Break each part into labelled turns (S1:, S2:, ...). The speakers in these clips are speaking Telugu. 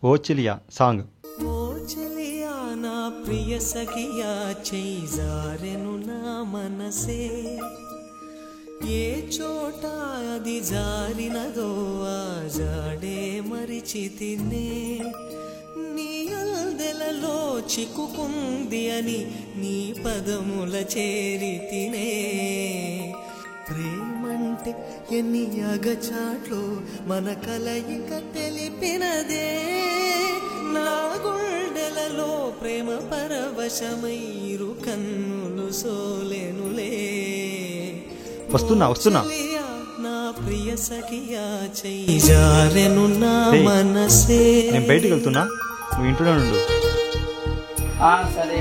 S1: ఓ చెలియా సాంగ్.
S2: ఓ చెలియా నా ప్రియ సఖియా చెయ్యి జారెను నా మనసే, ఏ చోట అది జారినదో ఆ జాడే మరిచితినే, నీ అల్దెలలో చిక్కుకుంది అని నీ పదముల చేరితినే, ప్రేమంటే ఎన్ని అగచాట్లు మన కలయిక తెలిపినదే, నా గుండెలలో ప్రేమ పరవశమైరు కన్నులు సోలెనులే.
S1: వస్తున్నా
S2: నా ప్రియ సఖియా చెయ్యి జారెను నా మనసే.
S1: నేను బయటికి వెళ్తున్నా, నువ్వు ఇంట్లోనే ఉండు.
S3: సరే.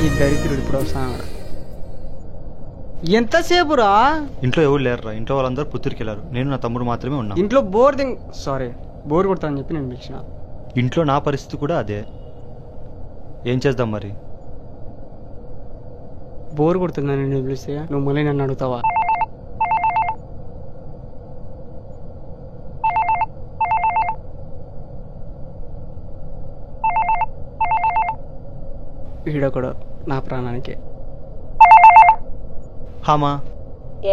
S3: ఈ దరిద్రుడు ఇప్పుడు వస్తాను. ఎంతసేపురా?
S1: ఇంట్లో ఎవరు లేరురా, ఇంట్లో వాళ్ళందరూ పుత్తూరుకి వెళ్ళారు, నేను నా తమ్ముడు మాత్రమే ఉన్నా.
S3: ఇంట్లో బోర్ కొడతానని చెప్పి నేను పిలిచిన.
S1: ఇంట్లో నా పరిస్థితి కూడా అదే, ఏం చేద్దాం మరి?
S3: బోర్ కొడుతుందని నేను పిలిస్తే నువ్వు మళ్ళీ నన్ను అడుగుతావా? వీడొకడు నా ప్రాణానికి.
S1: హామా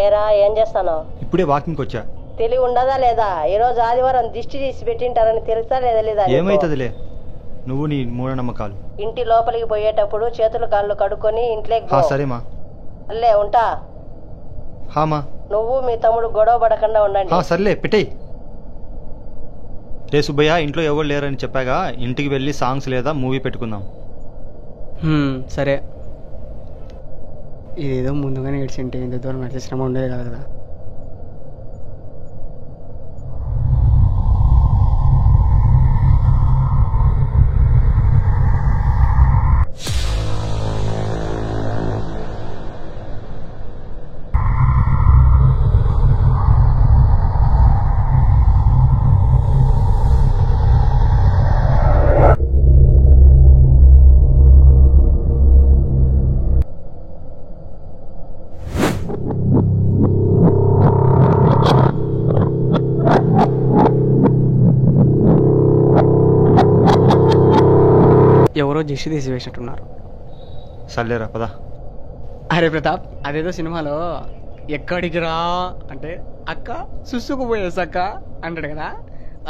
S4: ఏరా ఏం చేస్తాను?
S1: ఇప్పుడే వాకింగ్కి వచ్చా.
S4: తెలివి ఉండదా లేదా? ఈరోజు ఆదివారం దిష్టి తీసి పెట్టింటారని తెలుసా లేదా?
S1: ఏమైతుందిలే, నువ్వు నీ మూఢనమ్మకాలు.
S4: ఇంటి లోపలికి పోయేటప్పుడు చేతులు కాళ్ళు కడుక్కొని ఇంట్లోకి
S1: సరేమా.
S4: అల్లే ఉంటా.
S1: హామా
S4: నువ్వు మీ తమ్ముడు గొడవ పడకుండా ఉండండి.
S1: సర్లే పెట్టేయి. రే సుబ్బయ్య, ఇంట్లో ఎవరు లేరని చెప్పాగా, ఇంటికి వెళ్ళి సాంగ్స్ లేదా మూవీ పెట్టుకుందాం.
S3: సరే. ఇదేదో ముందుగానే ఏడ్చింటే ఇంత దూరం నడిచే శ్రమ ఉండేది కాదు కదా. ఎవరో దిష్టి తీసి వేసినట్టున్నారు.
S1: సర్లేరా పదా.
S3: అరే ప్రతాప్, అదేదో సినిమాలో ఎక్కడికి రా అంటే అక్క సుసుకుపోయేసక్క అంటాడు కదా,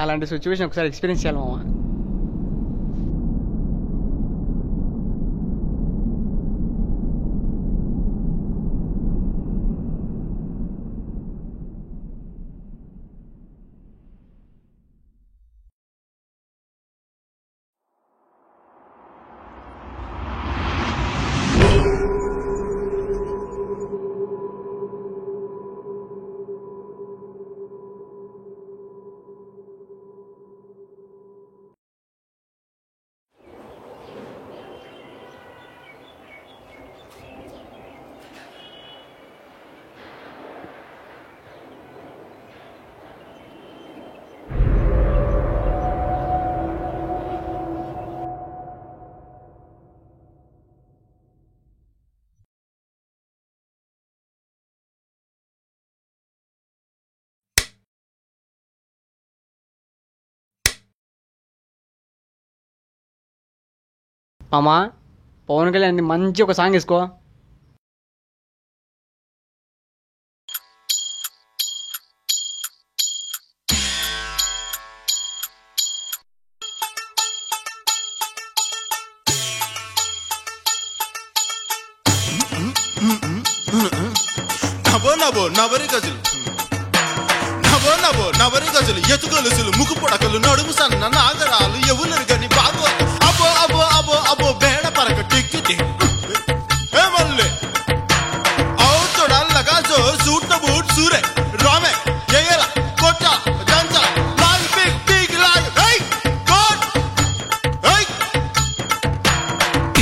S3: అలాంటి సిచ్యువేషన్ ఒకసారి ఎక్స్పీరియన్స్ చేయాలి మామ. మామా, పవన్ కళ్యాణ్ మంచి ఒక సాంగ్ వేసుకో.
S5: నవరి గజులు ఎతుగొలుసులు ముక్కు పొడకలు నడుము సన్న నాగరాలు ఎవరు గని బాగో అబో అబో అబో అబో బేడ పరక టిక్కి మళ్ళీ అవుతోడల్లగా సో సూట్ బూట్ సూరే రామే ఎయల కొట్ట దంచ లాగ్ బిగ్ బిగ్ లాగ్ హై కోట్ హై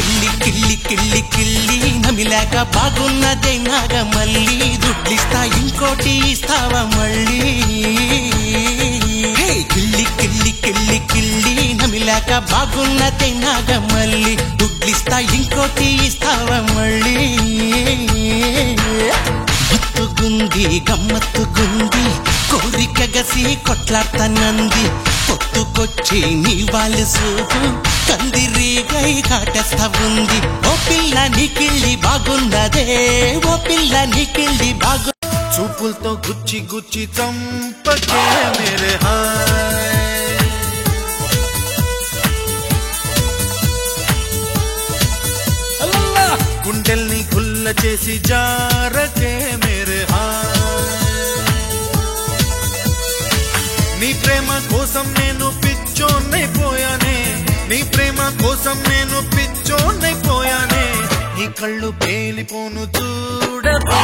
S2: కిల్లి కిల్లి కిల్లి కిల్లి నమిలాక బాగున్నదే నాగ మళ్ళీ దుడ్లిస్తా ఇంకోటి ఇస్తావా మళ్ళీ లేక బాగున్నదే నాగమల్లి దుడ్లిస్తా ఇంకోటి ఇస్తావా మళ్ళీ మత్తుగుంది గమ్మత్తుగుంది కోరిక గసి కొట్లాడతానంది పొత్తుకొచ్చి నీ వాళ్ళు సూపు కందిరీగై కాటేస్తా ఉంది ఓ పిల్ల నీకిళ్ళి బాగున్నదే ఓ పిల్ల నీకిళ్ళి బాగు
S5: చూపులతో గుచ్చి గుచ్చి చంపకే మేరే హాయ్ గుండెల్ని గుల్ల చేసి జారకే మేరే హాయ్ నీ ప్రేమ కోసం నేను పిచ్చోన్నైపోయానే నీ ప్రేమ కోసం నేను పిచ్చోన్నైపోయానే నీ కళ్ళు పేలిపోను చూడవా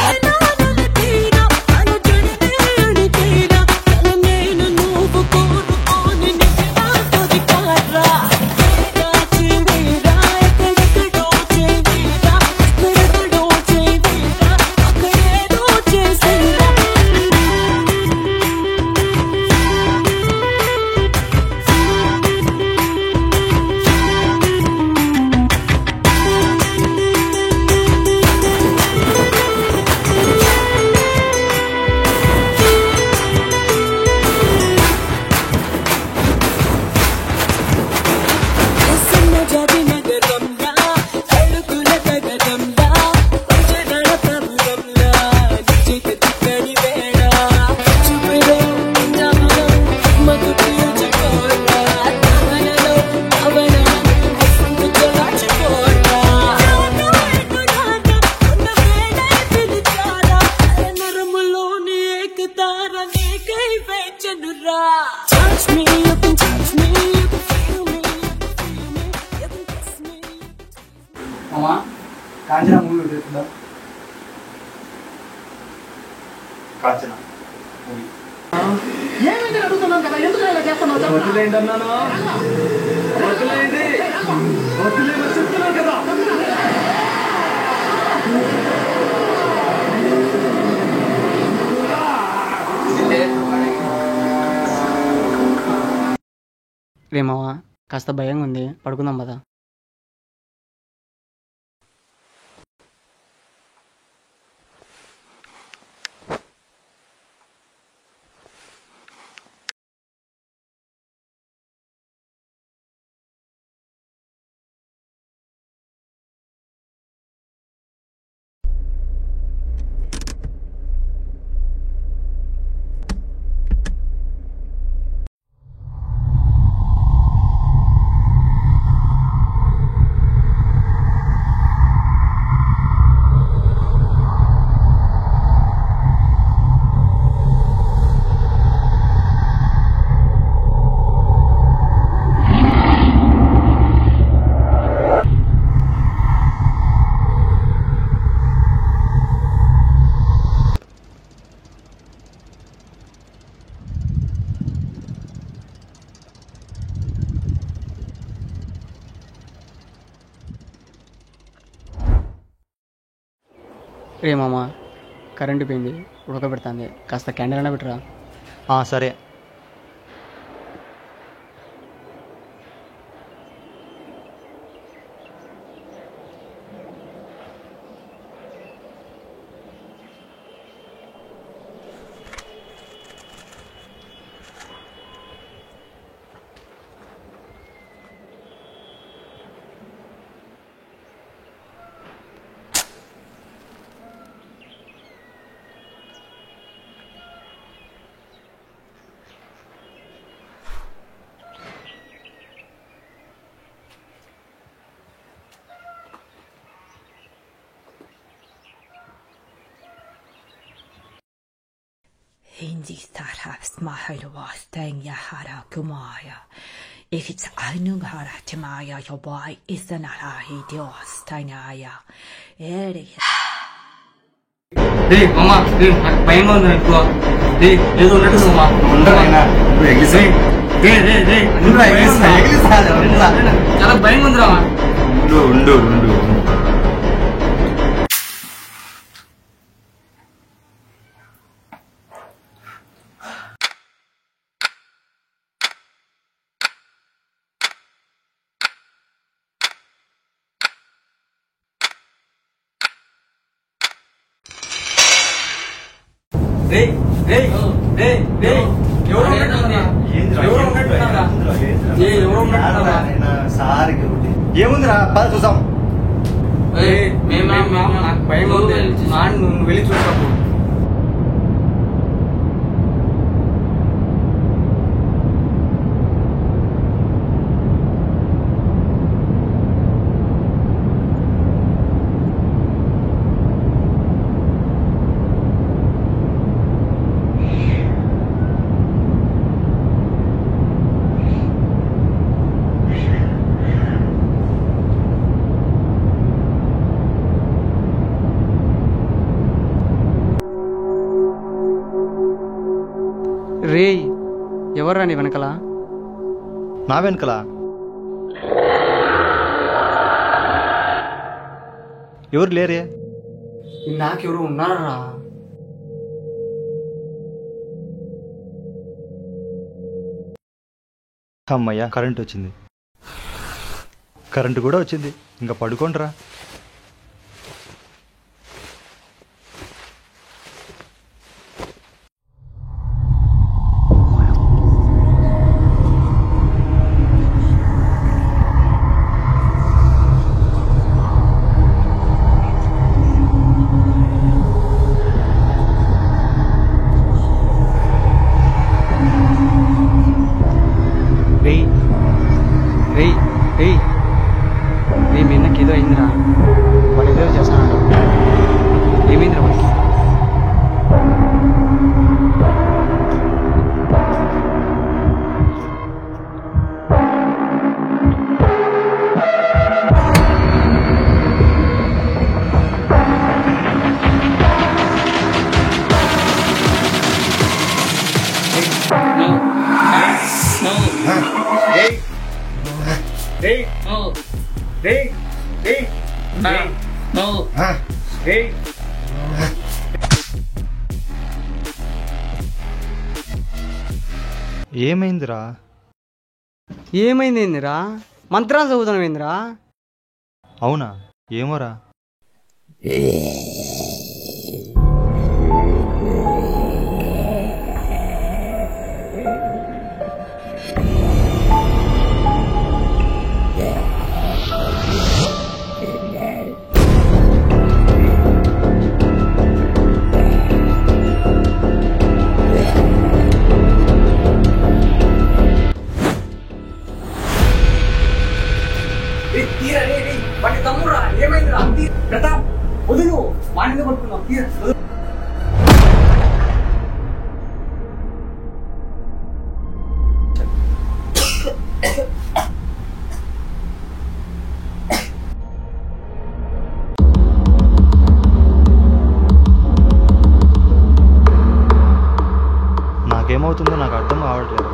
S3: కాంచనా మూవీ చూద్దాం
S1: కాంచనా
S3: ఏమైంది అడుగుతున్నాను కదా ఎందుకు ఇలా చేస్తున్నావు వదిలేండి అన్నాను వదిలేండి వదిలేమని చెప్తున్నాను కదా రేమావా కాస్త భయంగా ఉంది పడుకుందాం కదా రే మామ కరెంటు పోయింది ఉడకబెడుతుంది కాస్త క్యాండిల్ అయినా పెట్టరా
S1: సరే
S6: Hindi starhaps mahalwa stengya hara kumaya. If it's anung hara timaya, your boy is the narahi dios tainaya.
S3: రే మామ రే నాకు భయంగా ఉంది ఎక్కువ రే ఏదో ఉన్నట్టు మామ ఉండరా చాలా భయంగా ఉంది రా
S5: ఉండు
S1: ఏముందిరా పద చూసాం.
S3: నాకు భయం ఉంది, నువ్వు వెళ్ళి చూసావు. రే ఎవర్రా నీ వెనకల?
S1: నా వెనకలా ఎవరు లేరే?
S3: నాకెవరు ఉన్నారా?
S1: అమ్మయ్యా కరెంట్ వచ్చింది. కరెంటు కూడా వచ్చింది. ఇంకా పడుకోండిరా.
S3: మీ అన్నకి ఏదో అయిందిరా, వాడు ఏదో చేస్తాడు. ఏమైందిరా వాడికి?
S1: ఏమైందిరా?
S3: ఏమైందిరా? మంత్రాలు చదువుతున్నావు ఏందిరా?
S1: అవునా? ఏమోరా. నాకేమవుతుందో నాకు అర్థం కావట్లేదు.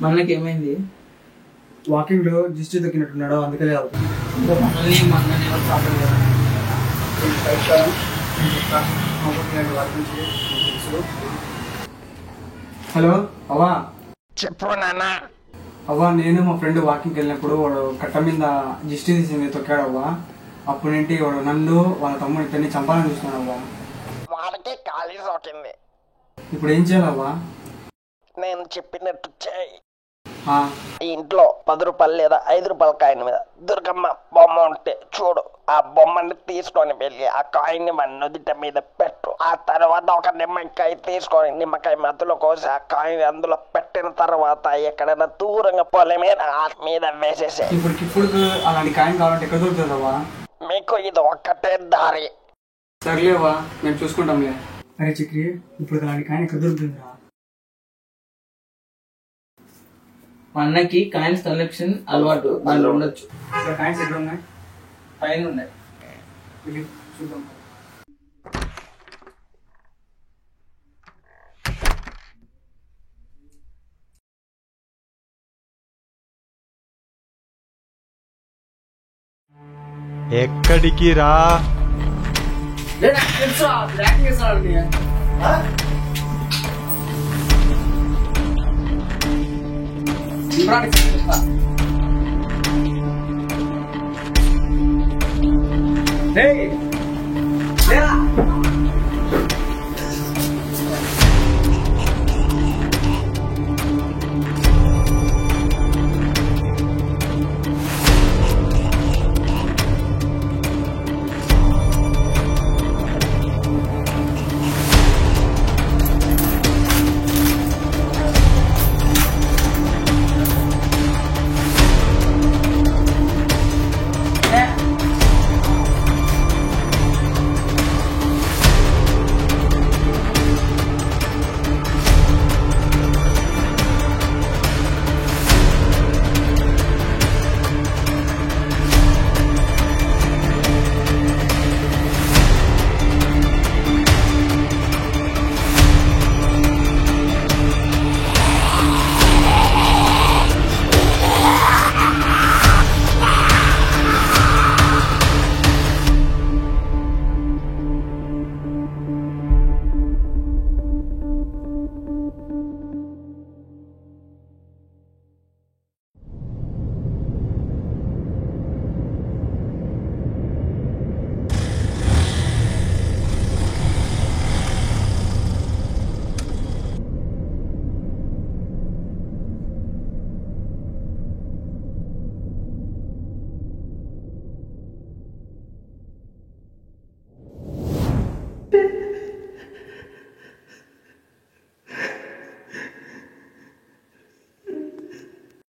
S7: మనకి ఏమైంది?
S3: వాకింగ్ లో దిష్టి దొక్కినట్టున్నాడు, అందుకే హలో అవ్వా.
S2: చెప్పు నాన్న.
S3: అవ్వా, నేను మా ఫ్రెండ్ వాకింగ్కి వెళ్ళినప్పుడు వాడు కట్ట మీద దిష్టి తీసి తొక్కాడు అవ్వా. అప్పుడేంటి వాడు నన్ను వాళ్ళ తమ్ముడు ఇద్దరిని చంపాలని చూస్తున్నాడు అవ్వా.
S2: వాడికి ఖాళీ సోకింది.
S3: ఇప్పుడు ఏం చేయాలవ్వా?
S2: నేను చెప్పినట్టు చేయి.
S3: ఈ
S2: ఇంట్లో 10 రూపాయలు లేదా 5 రూపాయల కాయిన్ మీద దుర్గమ్మ బొమ్మ ఉంటే చూడు. ఆ బొమ్మని తీసుకొని వెళ్ళి ఆ కాయిన్ మన నుదిట మీద పెట్టు. ఆ తర్వాత ఒక నిమ్మకాయ తీసుకొని నిమ్మకాయ మధ్యలో కోసి ఆ కాయిన్ అందులో పెట్టు. పట్టిన తర్వాత ఎక్కడైనా దూరంగా పొలం మీద వేసేసే.
S3: ఇప్పుడు అలాంటి కాయిన్ కావాలంటే ఎక్కడ దొరుకుతుందవ్వా?
S2: మీకు ఇది ఒక్కటే దారి.
S3: సర్లేవా, మేము చూసుకుంటాంలే. అరే చక్రి, ఇప్పుడు అలాంటి కాయిన్ ఎక్కడ దొరుకుతుందిరా?
S7: మా అన్నకి కాయిన్స్ కలెక్షన్ అలవాటు, దాంట్లో ఉండొచ్చు.
S3: కాయిన్స్ ఎక్కడ ఉన్నాయి?
S7: పైన ఉన్నాయి.
S3: చూద్దాం.
S1: ఎక్కడికి రా?
S3: Hey!